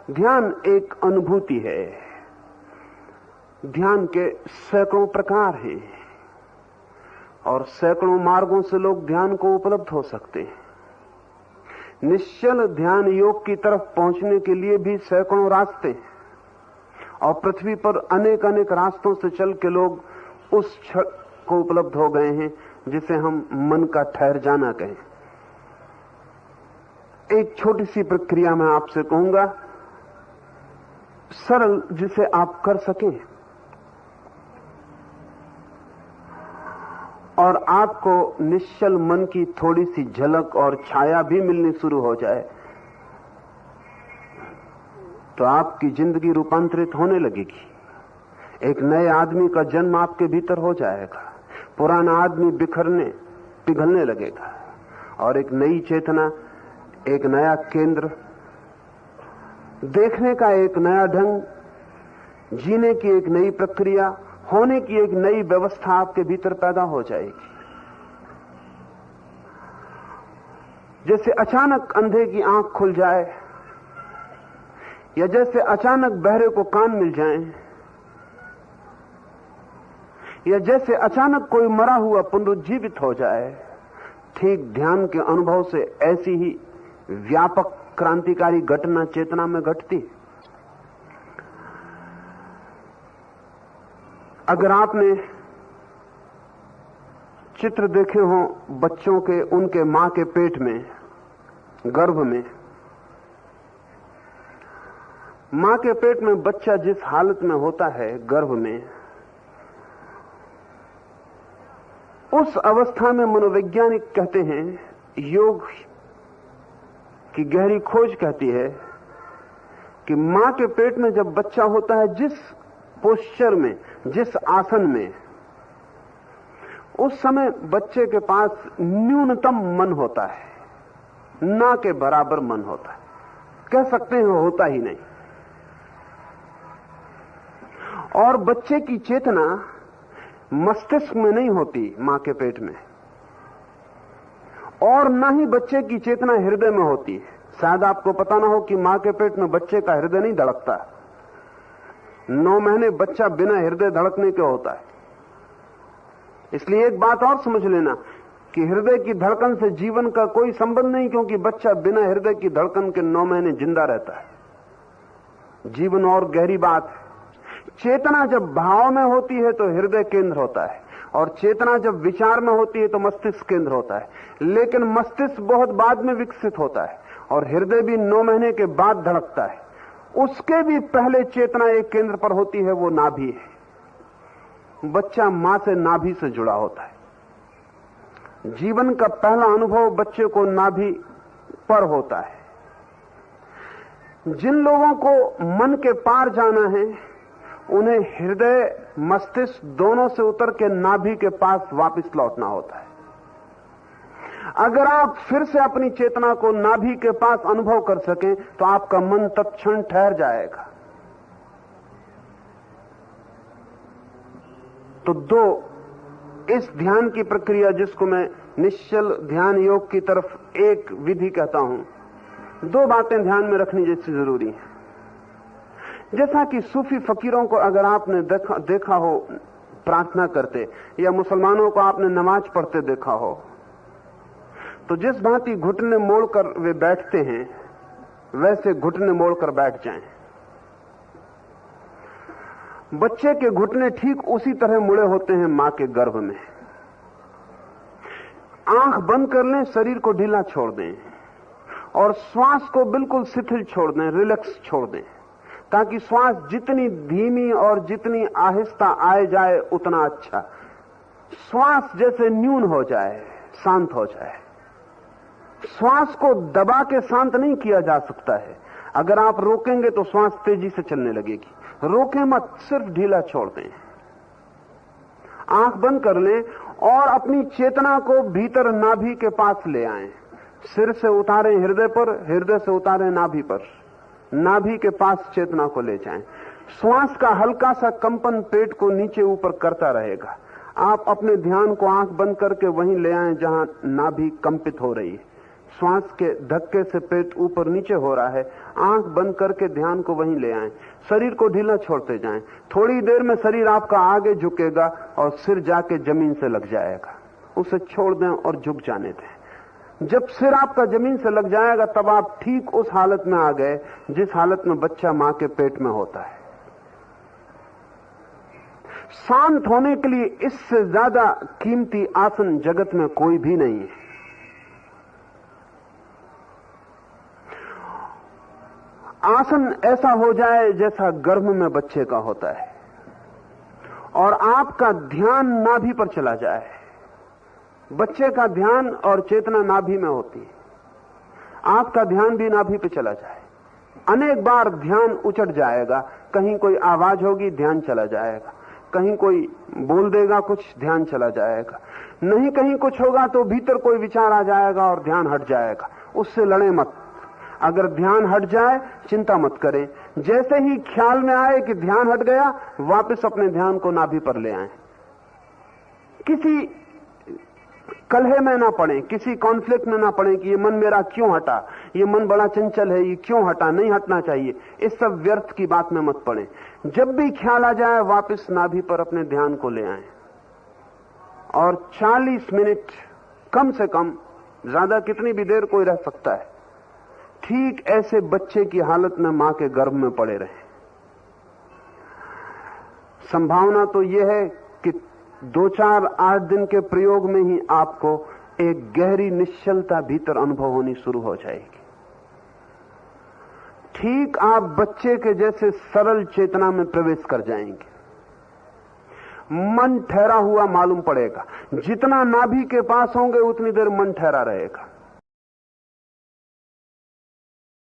ध्यान एक अनुभूति है। ध्यान के सैकड़ों प्रकार हैं और सैकड़ों मार्गों से लोग ध्यान को उपलब्ध हो सकते हैं। निश्चल ध्यान योग की तरफ पहुंचने के लिए भी सैकड़ों रास्ते हैं और पृथ्वी पर अनेक अनेक रास्तों से चल के लोग उस क्षण को उपलब्ध हो गए हैं जिसे हम मन का ठहर जाना कहें। एक छोटी सी प्रक्रिया मैं आपसे कहूंगा, सरल, जिसे आप कर सकें और आपको निश्चल मन की थोड़ी सी झलक और छाया भी मिलनी शुरू हो जाए तो आपकी जिंदगी रूपांतरित होने लगेगी। एक नए आदमी का जन्म आपके भीतर हो जाएगा। पुराना आदमी बिखरने पिघलने लगेगा और एक नई चेतना, एक नया केंद्र, देखने का एक नया ढंग, जीने की एक नई प्रक्रिया, होने की एक नई व्यवस्था आपके भीतर पैदा हो जाएगी। जैसे अचानक अंधे की आंख खुल जाए या जैसे अचानक बहरे को कान मिल जाएं या जैसे अचानक कोई मरा हुआ पुनरुज्जीवित हो जाए, ठीक ध्यान के अनुभव से ऐसी ही व्यापक क्रांतिकारी घटना चेतना में घटती। अगर आपने चित्र देखे हो बच्चों के, उनके मां के पेट में, गर्भ में, मां के पेट में बच्चा जिस हालत में होता है गर्भ में, उस अवस्था में मनोवैज्ञानिक कहते हैं, योग की गहरी खोज कहती है कि मां के पेट में जब बच्चा होता है, जिस पोस्चर में, जिस आसन में, उस समय बच्चे के पास न्यूनतम मन होता है, ना के बराबर मन होता है, कह सकते हैं होता ही नहीं। और बच्चे की चेतना मस्तिष्क में नहीं होती मां के पेट में, और ना ही बच्चे की चेतना हृदय में होती है। शायद आपको पता ना हो कि मां के पेट में बच्चे का हृदय नहीं धड़कता। 9 महीने बच्चा बिना हृदय धड़कने के होता है। इसलिए एक बात और समझ लेना कि हृदय की धड़कन से जीवन का कोई संबंध नहीं, क्योंकि बच्चा बिना हृदय की धड़कन के 9 महीने जिंदा रहता है। जीवन और गहरी बात है। चेतना जब भाव में होती है तो हृदय केंद्र होता है, और चेतना जब विचार में होती है तो मस्तिष्क केंद्र होता है। लेकिन मस्तिष्क बहुत बाद में विकसित होता है और हृदय भी 9 महीने के बाद धड़कता है। उसके भी पहले चेतना एक केंद्र पर होती है, वो नाभि है। बच्चा मां से नाभि से जुड़ा होता है। जीवन का पहला अनुभव बच्चे को नाभि पर होता है। जिन लोगों को मन के पार जाना है, उन्हें हृदय मस्तिष्क दोनों से उतर के नाभि के पास वापस लौटना होता है। अगर आप फिर से अपनी चेतना को नाभि के पास अनुभव कर सकें तो आपका मन तत्क्षण ठहर जाएगा। तो 2 इस ध्यान की प्रक्रिया, जिसको मैं निश्चल ध्यान योग की तरफ एक विधि कहता हूं, 2 बातें ध्यान में रखनी जैसी जरूरी है। जैसा कि सूफी फकीरों को अगर आपने देखा हो प्रार्थना करते, या मुसलमानों को आपने नमाज पढ़ते देखा हो, तो जिस भांति घुटने मोड़कर वे बैठते हैं, वैसे घुटने मोड़कर बैठ जाएं। बच्चे के घुटने ठीक उसी तरह मुड़े होते हैं मां के गर्भ में। आंख बंद कर लें, शरीर को ढीला छोड़ दें और श्वास को बिल्कुल शिथिल छोड़ दें, रिलैक्स छोड़ दें, ताकि श्वास जितनी धीमी और जितनी आहिस्ता आए जाए उतना अच्छा। श्वास जैसे न्यून हो जाए, शांत हो जाए। श्वास को दबा के शांत नहीं किया जा सकता है। अगर आप रोकेंगे तो श्वास तेजी से चलने लगेगी। रोकें मत, सिर्फ ढीला छोड़ दें। आंख बंद कर लें और अपनी चेतना को भीतर नाभि के पास ले आएं। सिर से उतारें हृदय पर, हृदय से उतारें नाभि पर, नाभि के पास चेतना को ले जाएं। श्वास का हल्का सा कंपन पेट को नीचे ऊपर करता रहेगा। आप अपने ध्यान को आंख बंद करके वहीं ले आएं जहां नाभि कंपित हो रही है। श्वास के धक्के से पेट ऊपर नीचे हो रहा है, आंख बंद करके ध्यान को वहीं ले आएं, शरीर को ढीला छोड़ते जाएं। थोड़ी देर में शरीर आपका आगे झुकेगा और सिर जाके जमीन से लग जाएगा। उसे छोड़ दें और झुक जाने दें। जब सिर आपका जमीन से लग जाएगा तब आप ठीक उस हालत में आ गए जिस हालत में बच्चा मां के पेट में होता है। शांत होने के लिए इससे ज्यादा कीमती आसन जगत में कोई भी नहीं है। आसन ऐसा हो जाए जैसा गर्भ में बच्चे का होता है और आपका ध्यान नाभि पर चला जाए। बच्चे का ध्यान और चेतना नाभि में होती है, आपका ध्यान भी नाभि पे चला जाए। अनेक बार ध्यान उचट जाएगा, कहीं कोई आवाज होगी ध्यान चला जाएगा, कहीं कोई बोल देगा कुछ ध्यान चला जाएगा, नहीं कहीं कुछ होगा तो भीतर कोई विचार आ जाएगा और ध्यान हट जाएगा। उससे लड़े मत। अगर ध्यान हट जाए चिंता मत करें। जैसे ही ख्याल में आए कि ध्यान हट गया, वापस अपने ध्यान को नाभि पर ले आए। किसी कलह में ना पड़े, किसी कॉन्फ्लिक्ट में ना पड़े कि ये मन मेरा क्यों हटा, ये मन बड़ा चंचल है, ये क्यों हटा, नहीं हटना चाहिए। इस सब व्यर्थ की बात में मत पड़े। जब भी ख्याल आ जाए वापस नाभि पर अपने ध्यान को ले आए और 40 मिनट कम से कम, ज्यादा कितनी भी देर कोई रह सकता है, ठीक ऐसे बच्चे की हालत में मां के गर्भ में पड़े रहे। संभावना तो यह है कि 2-4-8 दिन के प्रयोग में ही आपको एक गहरी निश्चलता भीतर अनुभव होनी शुरू हो जाएगी। ठीक आप बच्चे के जैसे सरल चेतना में प्रवेश कर जाएंगे। मन ठहरा हुआ मालूम पड़ेगा। जितना नाभि के पास होंगे उतनी देर मन ठहरा रहेगा।